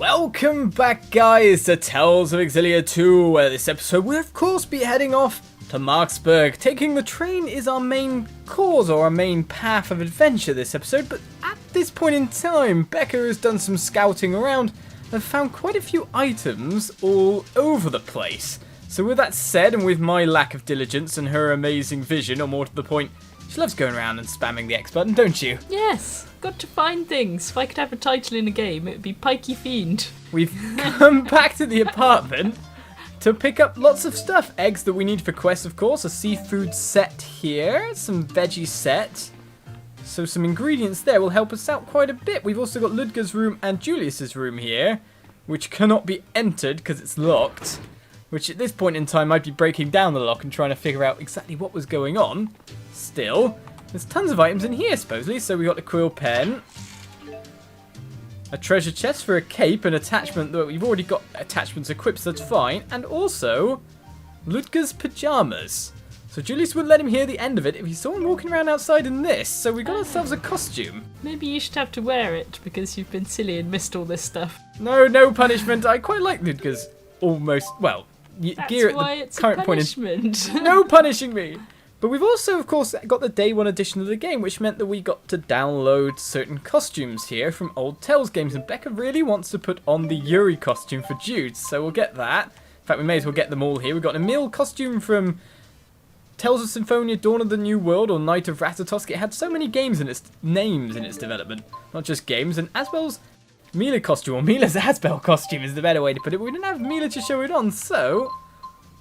Welcome back, guys, to Tales of Xillia 2, where this episode will of course be heading off to Marksburg. Taking the train is our main cause, or our main path of adventure this episode, but at this point in time, Becca has done some scouting around and found quite a few items all over the place. So with that said, and with my lack of diligence and her amazing vision, or more to the point, she loves going around and spamming the X button, don't you? Yes, got to find things. If I could have a title in a game, it would be Pikey Fiend. We've come back to the apartment to pick up lots of stuff. Eggs that we need for quests, of course. A seafood set here. Some veggie set. So some ingredients there will help us out quite a bit. We've also got Ludger's room and Julius's room here, which cannot be entered because it's locked. Which at this point in time I'd be breaking down the lock and trying to figure out exactly what was going on. Still, there's tons of items in here, supposedly. So we got the quill pen, a treasure chest for a cape, an attachment that we've already got attachments equipped, so that's fine. And also, Ludger's pajamas. So Julius wouldn't let him hear the end of it if he saw him walking around outside in this. So we got ourselves a costume. Maybe you should have to wear it because you've been silly and missed all this stuff. No punishment. I quite like Ludger's almost, well, gear at the current point in. No punishing me. But we've also, of course, got the day one edition of the game, which meant that we got to download certain costumes here from old Tales games. And Becca really wants to put on the Yuri costume for Jude, so we'll get that. In fact, we may as well get them all here. We've got an Emil costume from Tales of Symphonia, Dawn of the New World, or Night of Ratatosk. It had so many games in its names in its development, not just games. And Asbel's Mila costume, or Mila's Asbel costume is the better way to put it. But we didn't have Mila to show it on, so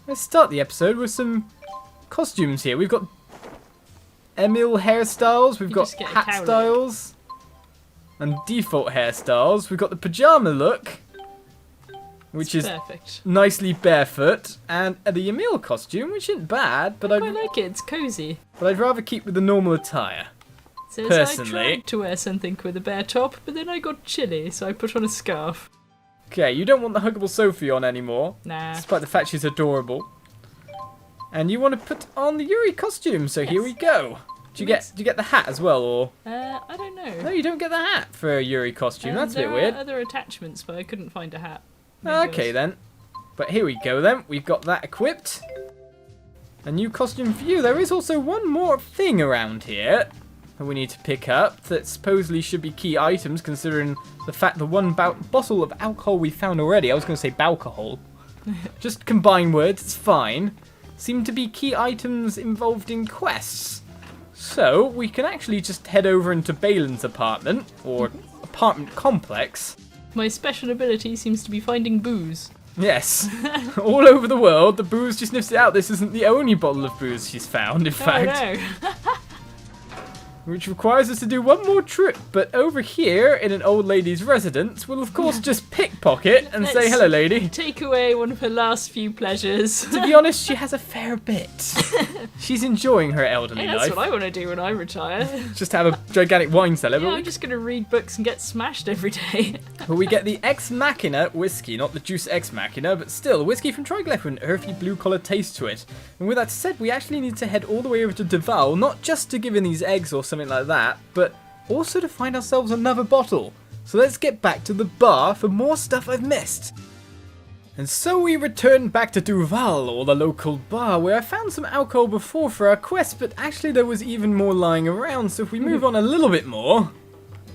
let's start the episode with some costumes here. We've got Emil hairstyles, we've got hat styles, and default hairstyles. We've got the pajama look, which is perfect. Nicely barefoot, and the Emil costume, which isn't bad, but I quite like it. It's cozy. But I'd rather keep with the normal attire. Says personally, I tried to wear something with a bare top, but then I got chilly, so I put on a scarf. Okay, you don't want the huggable Sophie on anymore, Nah. despite the fact she's adorable. And you want to put on the Yuri costume, so yes. Here we go. Do you get the hat as well, or? I don't know. No, you don't get the hat for a Yuri costume. That's a bit weird. There are other attachments, but I couldn't find a hat. Okay then. But here we go then. We've got that equipped. A new costume for you. There is also one more thing around here that we need to pick up that supposedly should be key items, considering the fact the one bottle of alcohol we found already, I was going to say balcohol. Just combine words, it's fine. Seem to be key items involved in quests. So we can actually just head over into Balin's apartment, or apartment complex. My special ability seems to be finding booze. Yes, all over the world, the booze just sniffs it out. This isn't the only bottle of booze she's found, in fact. No. Which requires us to do one more trip, but over here, in an old lady's residence, we'll of course just pickpocket and say, hello lady. Take away one of her last few pleasures. To be honest, she has a fair bit. She's enjoying her elderly life. That's what I want to do when I retire. Just have a gigantic wine cellar. Yeah, I'm just going to read books and get smashed every day. But we get the Ex Machina whiskey, not the Juice Ex Machina, but still, whiskey from Triglyph with an earthy blue-collar taste to it. And with that said, we actually need to head all the way over to Duval, not just to give in these eggs or something like that, but also to find ourselves another bottle. So let's get back to the bar for more stuff I've missed. And so we return back to Duval, or the local bar, where I found some alcohol before for our quest, but actually there was even more lying around, so if we move on a little bit more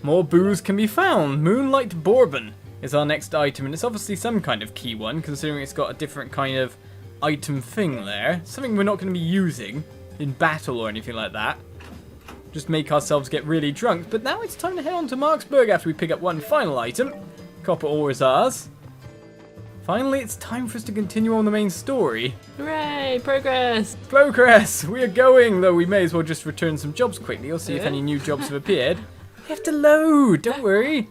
booze can be found. Moonlight Bourbon is our next item, and it's obviously some kind of key one, considering it's got a different kind of item thing there. Something we're not going to be using in battle or anything like that. Just make ourselves get really drunk. But now it's time to head on to Marksburg after we pick up one final item. Copper ore is ours. Finally, it's time for us to continue on the main story. Hooray, progress! Progress! We are going, though we may as well just return some jobs quickly. Or see if any new jobs have appeared. We have to load, don't worry.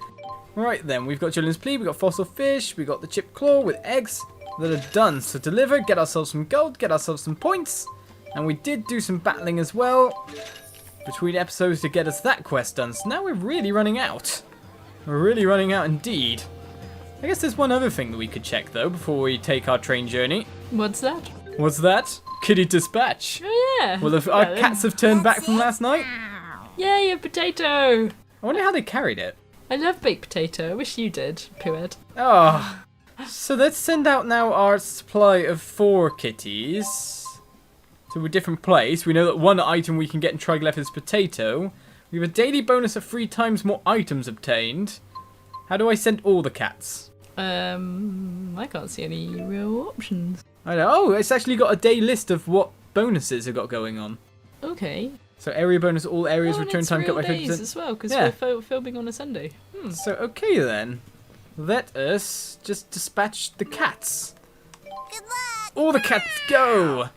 Right then, we've got Julian's Plea, we've got Fossil Fish, we've got the Chip Claw with eggs that are done. So deliver, get ourselves some gold, get ourselves some points. And we did do some battling as well between episodes to get us that quest done. So now we're really running out. We're really running out indeed. I guess there's one other thing that we could check though before we take our train journey. What's that? What's that? Kitty Dispatch. Oh yeah. Well, if our cats have turned back from last night. Yay, a potato! I wonder how they carried it. I love baked potato. I wish you did, Pooed. Oh. So let's send out now our supply of 4 kitties to a different place. We know that one item we can get in Triglyph is potato. We have a daily bonus of 3 times more items obtained. How do I send all the cats? I can't see any real options. I know. Oh, it's actually got a day list of what bonuses have got going on. Okay. So area bonus, all areas return it's time cut real by days 50%. as well, because Yeah. we're filming on a Sunday. So, okay then. Let us just dispatch the cats. Good luck! All the cats go!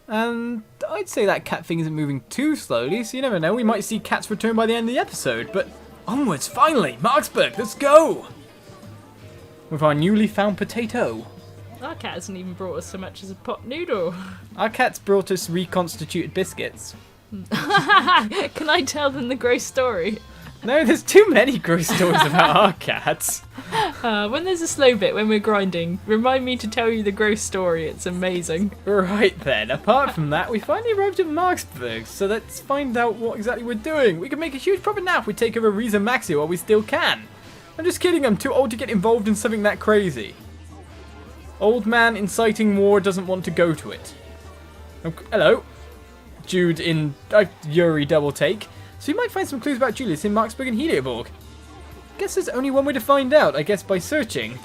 And I'd say that cat thing isn't moving too slowly, so you never know. We might see cats return by the end of the episode. But onwards, finally! Marksburg, let's go! With our newly found potato. Our cat hasn't even brought us so much as a pot noodle. Our cats brought us reconstituted biscuits. Can I tell them the gross story? No, there's too many gross stories about our cats. When there's a slow bit, when we're grinding, remind me to tell you the gross story. It's amazing. Right then, apart from that, we finally arrived at Marksburg, so let's find out what exactly we're doing. We can make a huge profit now if we take over Riza Maxi while we still can. I'm just kidding, I'm too old to get involved in something that crazy. Old man inciting war doesn't want to go to it. Hello. Jude in Yuri double take. So we might find some clues about Julius in Marksburg and Helioborg. Guess there's only one way to find out, I guess by searching.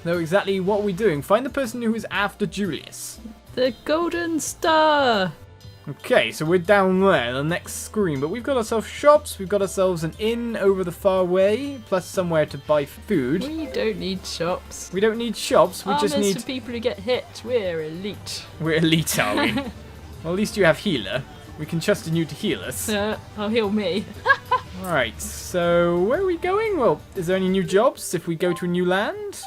Know exactly what we're doing. Find the person who is after Julius. The Golden Star. Okay, so we're down there, the next screen. But we've got ourselves shops, we've got ourselves an inn over the far way, plus somewhere to buy food. We don't need shops. We don't need shops, we just need... for people who get hit. We're elite. We're elite, are we? Well, at least you have healer. We can trust in you to heal us. I'll heal me. Right, so where are we going? Well, is there any new jobs if we go to a new land?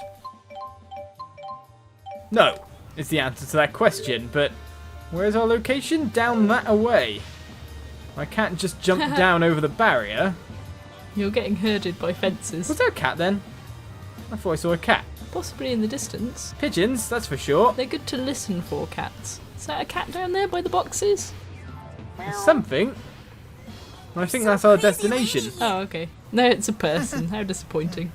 No, is the answer to that question, but where's our location? Down that away. I can't just jump down over the barrier. You're getting herded by fences. Was there a cat then? I thought I saw a cat. Possibly in the distance. Pigeons, that's for sure. They're good to listen for, cats. Is that a cat down there by the boxes? Something. I think that's our destination. Oh, okay. No, it's a person. How disappointing.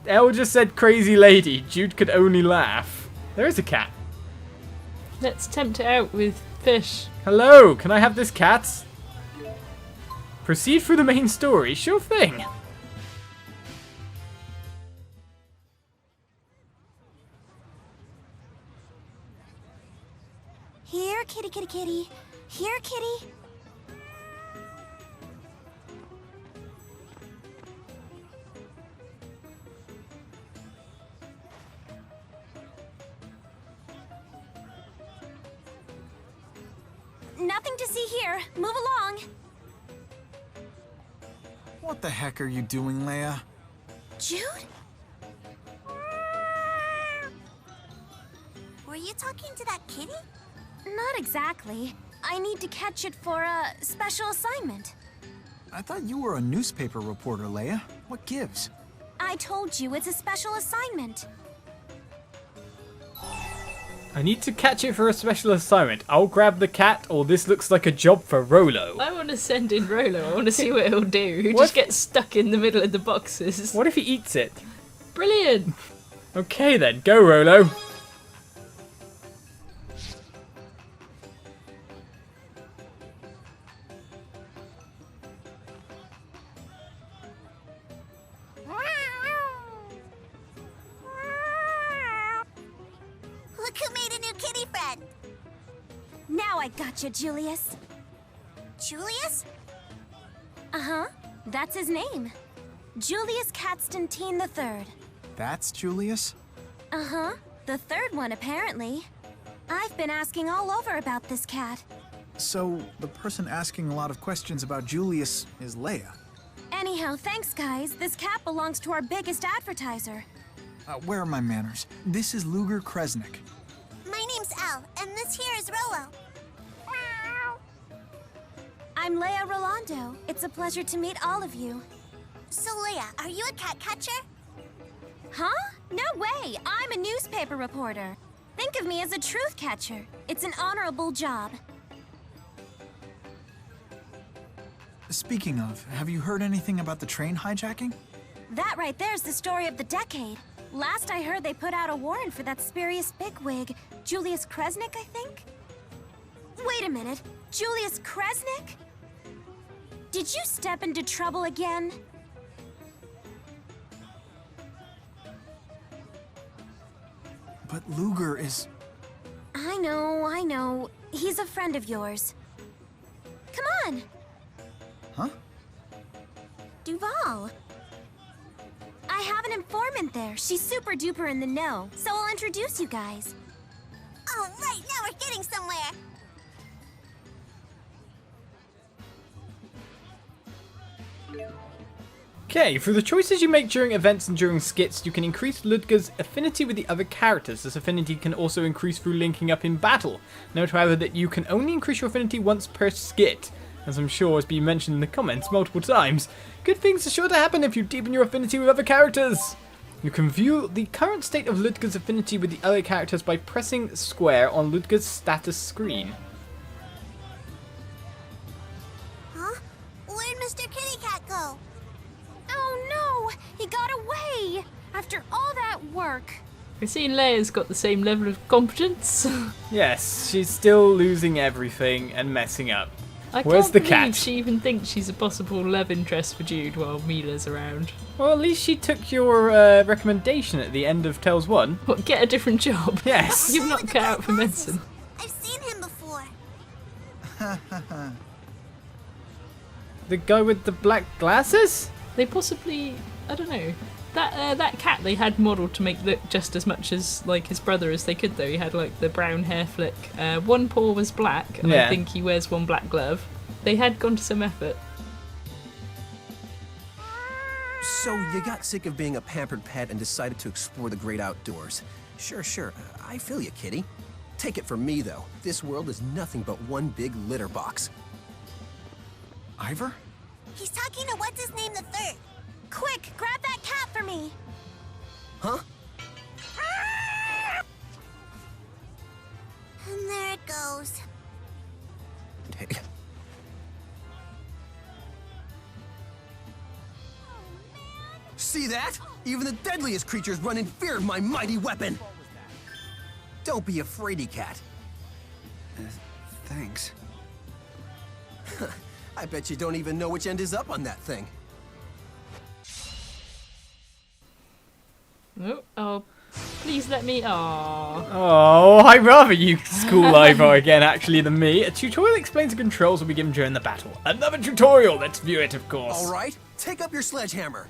Elle just said crazy lady. Jude could only laugh. There is a cat. Let's tempt it out with fish. Hello, can I have this cat? Proceed through the main story. Sure thing. Here, kitty, kitty, kitty. Here, kitty. Nothing to see here. Move along. What the heck are you doing, Leia? Jude? Were you talking to that kitty? Not exactly. I need to catch it for a special assignment. I thought you were a newspaper reporter, Leia. What gives? I told you it's a special assignment. I need to catch it for a special assignment. I'll grab the cat, or this looks like a job for Rolo. I want to send in Rolo. I want to see what he'll do. He What? just gets stuck in the middle of the boxes. What if he eats it? Brilliant. Okay then, go Rolo. Look who made a new kitty friend. Now I gotcha, Julius. Julius? Uh-huh. That's his name. Julius Constantine III. That's Julius? Uh-huh. The third one, apparently. I've been asking all over about this cat. So, the person asking a lot of questions about Julius is Leia. Anyhow, thanks, guys. This cat belongs to our biggest advertiser. Where are my manners? This is Ludger Kresnik. My name's Elle, and this here is Rolo. I'm Leia Rolando. It's a pleasure to meet all of you. So, Leia, are you a cat catcher? Huh? No way! I'm a newspaper reporter. Think of me as a truth catcher. It's an honorable job. Speaking of, have you heard anything about the train hijacking? That right there's the story of the decade. Last I heard, they put out a warrant for that Spirius bigwig, Julius Kresnik, I think? Wait a minute, Julius Kresnik? Did you step into trouble again? But Ludger is... I know. He's a friend of yours. Come on! Huh? Duval. I have an informant there. She's super duper in the know, so I'll introduce you guys. Oh, right, now we're getting somewhere. Okay, through the choices you make during events and during skits, you can increase Ludger's affinity with the other characters. This affinity can also increase through linking up in battle. Note, however, that you can only increase your affinity once per skit, as I'm sure has been mentioned in the comments multiple times. Good things are sure to happen if you deepen your affinity with other characters. You can view the current state of Ludger's affinity with the other characters by pressing square on Ludger's status screen. Huh? Where'd Mr. Kitty Cat go? Oh no! He got away! After all that work. We're seeing Leia's got the same level of competence. Yes, she's still losing everything and messing up. I Where's can't the believe cat? she even thinks she's a possible love interest for Jude while Mila's around. Well, at least she took your recommendation at the end of Tales 1. What, get a different job? Yes. You're not cut out for medicine. I've seen him before. The guy with the black glasses? They possibly, I don't know. That cat they had modelled to make look just as much as like his brother as they could though. He had like the brown hair flick. One paw was black, and Yeah. I think he wears one black glove. They had gone to some effort. So you got sick of being a pampered pet and decided to explore the great outdoors. Sure. I feel you, kitty. Take it from me, though. This world is nothing but one big litter box. Ivar? He's talking to what's-his-name the third. Quick, grab that cat for me. Huh? And there it goes. Hey, see that? Even the deadliest creatures run in fear of my mighty weapon. Don't be a fraidy cat. Thanks. I bet you don't even know which end is up on that thing. Oh, please let me. Aww. Oh, I'd rather you school Ivar again, actually, than me. A tutorial explains the controls will be given during the battle. Another tutorial, let's view it, of course. All right, take up your sledgehammer.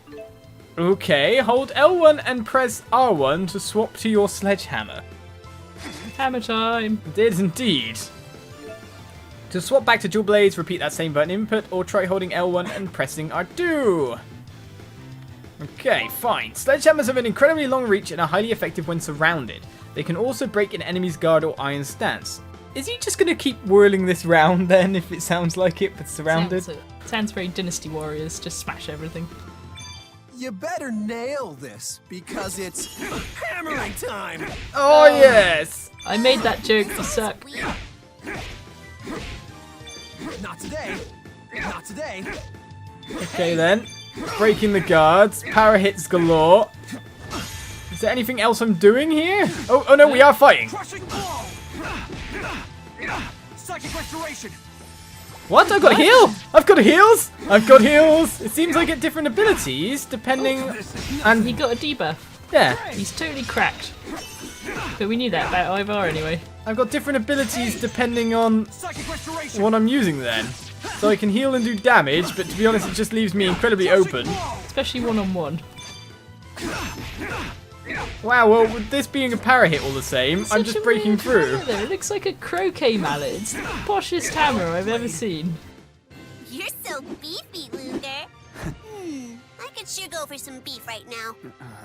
Okay, hold L1 and press R1 to swap to your sledgehammer. Hammer time. It is indeed. To swap back to dual blades, repeat that same button input, or try holding L1 and pressing R2. Okay, fine. Sledgehammers have an incredibly long reach and are highly effective when surrounded. They can also break an enemy's guard or iron stance. Is he just going to keep whirling this round then, if it sounds like it, but surrounded? Sounds very Dynasty Warriors, just smash everything. You better nail this, because it's hammering time! Oh, yes! I made that joke to suck. Not today! Not today! Okay then. Breaking the guards. Power hits galore. Is there anything else I'm doing here? Oh no, we are fighting. Crushing blow! Psychic restoration! What? I've got a heal! I've got heals! I've got heals! It seems I get different abilities depending... He And got a debuff. yeah, He's totally cracked. But we knew that about Ivar anyway. I've got different abilities depending on Psychic restoration! what I'm using then. So I can heal and do damage, but to be honest it just leaves me incredibly open. Especially one-on-one. Wow, well with this being a para hit all the same, I'm Such just a breaking weird through. hammer, though. It looks like a croquet mallet. It's the poshest hammer I've ever seen. You're so beefy, Ludger. I could sure go for some beef right now.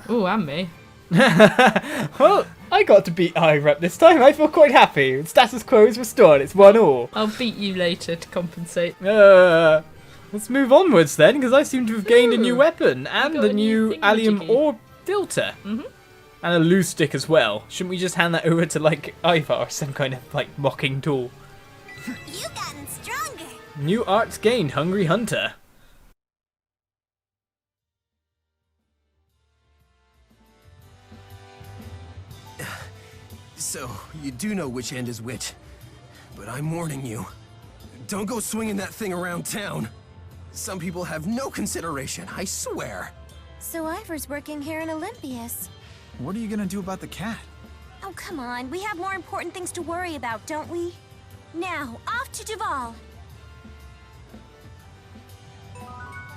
Oh, and me. Well, I got to beat Ivar up this time. I feel quite happy. Status quo is restored. It's 1-1. I'll beat you later to compensate. Let's move onwards then, because I seem to have gained a new Ooh, weapon and got a a new new allium thingamajiggy. or filter. And a loose stick as well. Shouldn't we just hand that over to like Ivar or some kind of like mocking tool? You've gotten stronger. New arts gained, Hungry Hunter. So, you do know which end is which. But I'm warning you. Don't go swinging that thing around town. Some people have no consideration, I swear. So Ivar's working here in Olympias. What are you gonna do about the cat? Oh, come on. We have more important things to worry about, don't we? Now, off to Duval.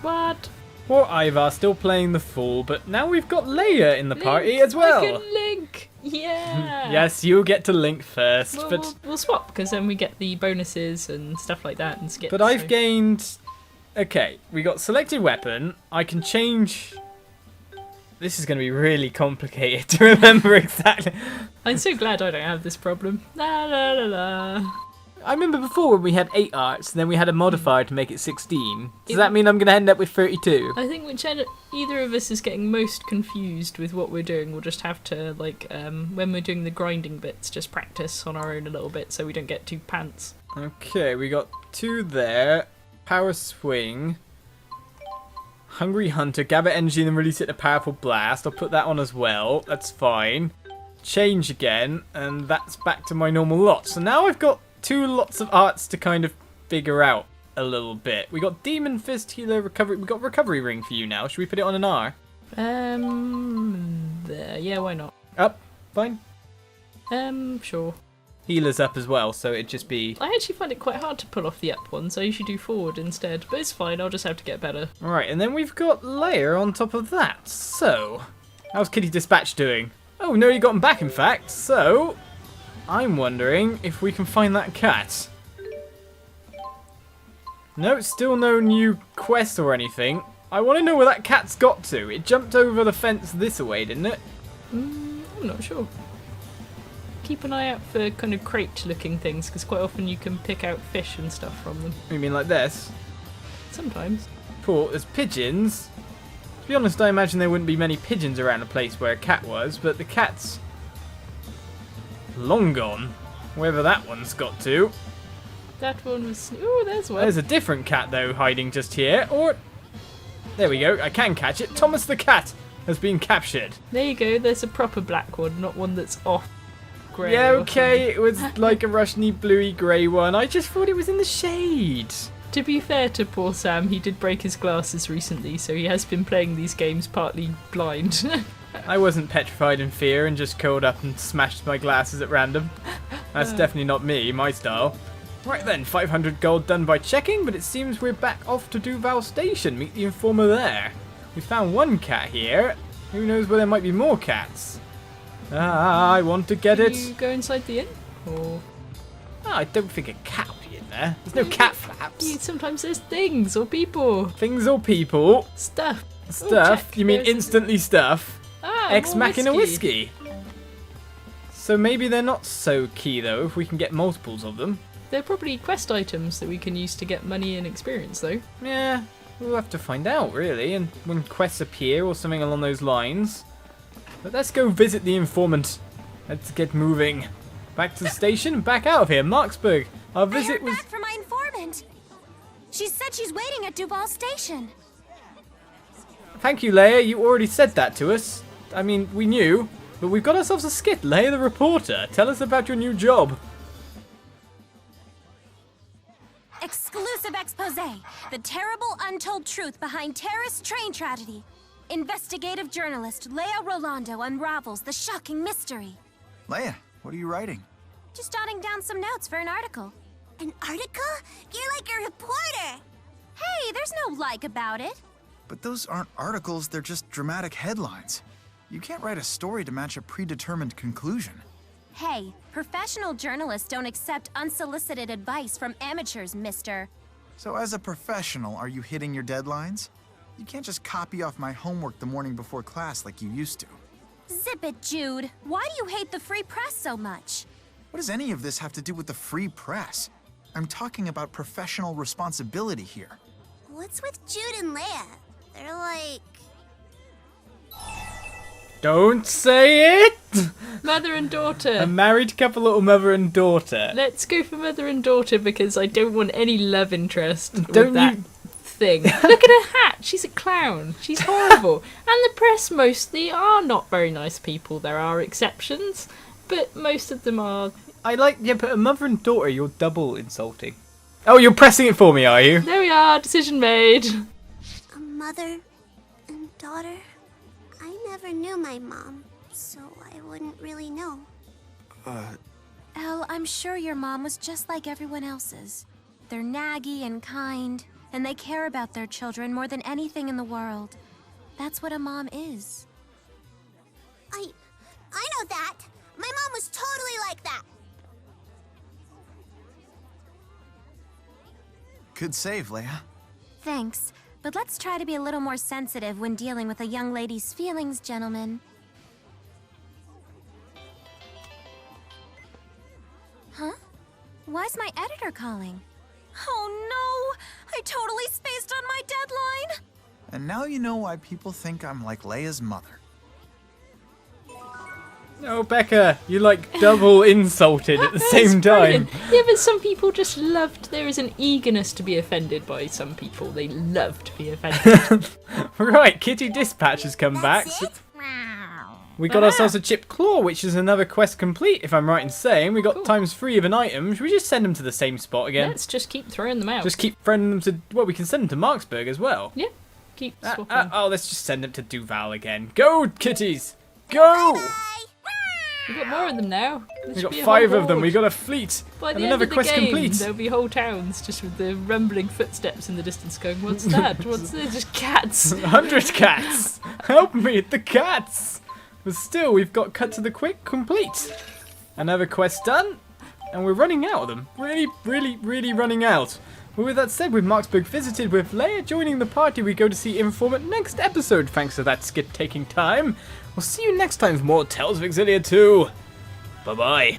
What? Poor Ivar still playing the fool, but now we've got Leia in the party as well. I can link. Yeah. Yes, you get to link first, Well, but we'll swap because then we get the bonuses and stuff like that and skits. but I've gained. Okay, we got selected weapon. I can change. This is going to be really complicated to remember exactly. I'm so glad I don't have this problem. La la la la. I remember before when we had 8 arts, and then we had a modifier to make it 16. Does that mean I'm going to end up with 32? I think either of us is getting most confused with what we're doing. We'll just have to, like, when we're doing the grinding bits, just practice on our own a little bit so we don't get too pants. Okay, we got 2 there. Power swing. Hungry Hunter, gather energy and then release it a powerful blast. I'll put that on as well. That's fine. Change again, and that's back to my normal lot. So now I've got 2 lots of arts to kind of figure out a little bit. We got Demon Fist, Healer, Recovery. We got Recovery Ring for you now. Should we put it on an R? There. Yeah, why not? Up. Fine. Sure. Healer's up as well, so it'd just be... I actually find it quite hard to pull off the up one, so you should do forward instead. But it's fine, I'll just have to get better. Alright, and then we've got Leia on top of that. So, how's Kitty Dispatch doing? Oh, no, you got him back, in fact. So, I'm wondering if we can find that cat. No, still no new quest or anything. I want to know where that cat's got to. It jumped over the fence this way, didn't it? I'm not sure. Keep an eye out for kind of crate-looking things, because quite often you can pick out fish and stuff from them. You mean like this? Sometimes. Cool, there's pigeons. To be honest, I imagine there wouldn't be many pigeons around a place where a cat was, but the cat's long gone. Wherever that one's got to. That one was... Ooh, there's one. There's a different cat, though, hiding just here. Or... There we go, I can catch it. Thomas the cat has been captured. There you go, there's a proper black one, not one that's off grey. Yeah, or okay, something. it was like a Russiany bluey grey one. I just thought it was in the shade. To be fair to poor Sam, he did break his glasses recently, so he has been playing these games partly blind. I wasn't petrified in fear and just curled up and smashed my glasses at random. That's definitely not me, my style. Right then, 500 gold done by checking, but it seems we're back off to Duval Station. Meet the informer there. We found one cat here. Who knows where there might be more cats? Ah, I want to get it. You go inside the inn? Or... Oh, I don't think a cat will be in there. There's no cat flaps. Sometimes there's things or people. Things or people. Stuff. Stuff? check. You mean There's- instantly stuff? Ah, Ex more Machina whiskey. So maybe they're not so key though if we can get multiples of them. They're probably quest items that we can use to get money and experience, though. Yeah, we'll have to find out really, and when quests appear or something along those lines. But let's go visit the informant. Let's get moving. Back to the station and back out of here. Marksburg. Our I visit heard was... back from my informant. She said she's waiting at Duval Station. Thank you, Leia. You already said that to us. I mean, we knew. But we've got ourselves a skit. Leia the reporter. Tell us about your new job. Exclusive expose. The terrible untold truth behind terrorist train tragedy. Investigative journalist Leia Rolando unravels the shocking mystery. Leia, what are you writing? Just jotting down some notes for an article. An article? You're like a reporter. Hey, there's no like about it. But those aren't articles, they're just dramatic headlines. You can't write a story to match a predetermined conclusion. Hey, professional journalists don't accept unsolicited advice from amateurs, mister. So as a professional, are you hitting your deadlines? You can't just copy off my homework the morning before class like you used to. Zip it, Jude. Why do you hate the free press so much? What does any of this have to do with the free press? I'm talking about professional responsibility here. What's with Jude and Leia? They're like... Don't say it! Mother and daughter. A married couple or mother and daughter. Let's go for mother and daughter because I don't want any love interest Don't with that you- thing. Look at her hat. She's a clown. She's horrible. And the press mostly are not very nice people. There are exceptions. but most of them are. Yeah, but a mother and daughter, you're double insulting. Oh, you're pressing it for me, are you? There we are, decision made. A mother and daughter? I never knew my mom, so I wouldn't really know. Elle, I'm sure your mom was just like everyone else's. They're naggy and kind, and they care about their children more than anything in the world. That's what a mom is. I know that. My mom was totally like that. Good save, Leia. Thanks, but let's try to be a little more sensitive when dealing with a young lady's feelings, gentlemen. Huh? Why's my editor calling? Oh no! I totally spaced on my deadline! And now you know why people think I'm like Leia's mother. No, Becca, you double insulted at the same time. Brilliant. Yeah, but some people just loved. There is an eagerness to be offended by some people. They love to be offended. Right, Kitty Dispatch has come back. That's So it? we got ourselves a chipped claw, which is another quest complete, if I'm right in saying. We got Cool. ×3 of an item. Should we just send them to the same spot again? Let's just keep throwing them out. Just keep sending them to... Well, we can send them to Marksburg as well. Yeah, keep swapping. Let's just send them to Duval again. Go, kitties! Go! Bye. We've got more of them now. We got 5 of them. We got a fleet. By And the another end of the quest game, complete. there'll be whole towns just with the rumbling footsteps in the distance going, what's that? What's this? Just cats. 100 cats! Help me, the cats! But still, we've got cut to the quick complete. Another quest done, and we're running out of them. Really running out. Well, with that said, with Marksburg visited, with Leia joining the party, we go to see Informant next episode, thanks to that skit taking time. We'll see you next time for more Tales of Xillia 2. Bye-bye.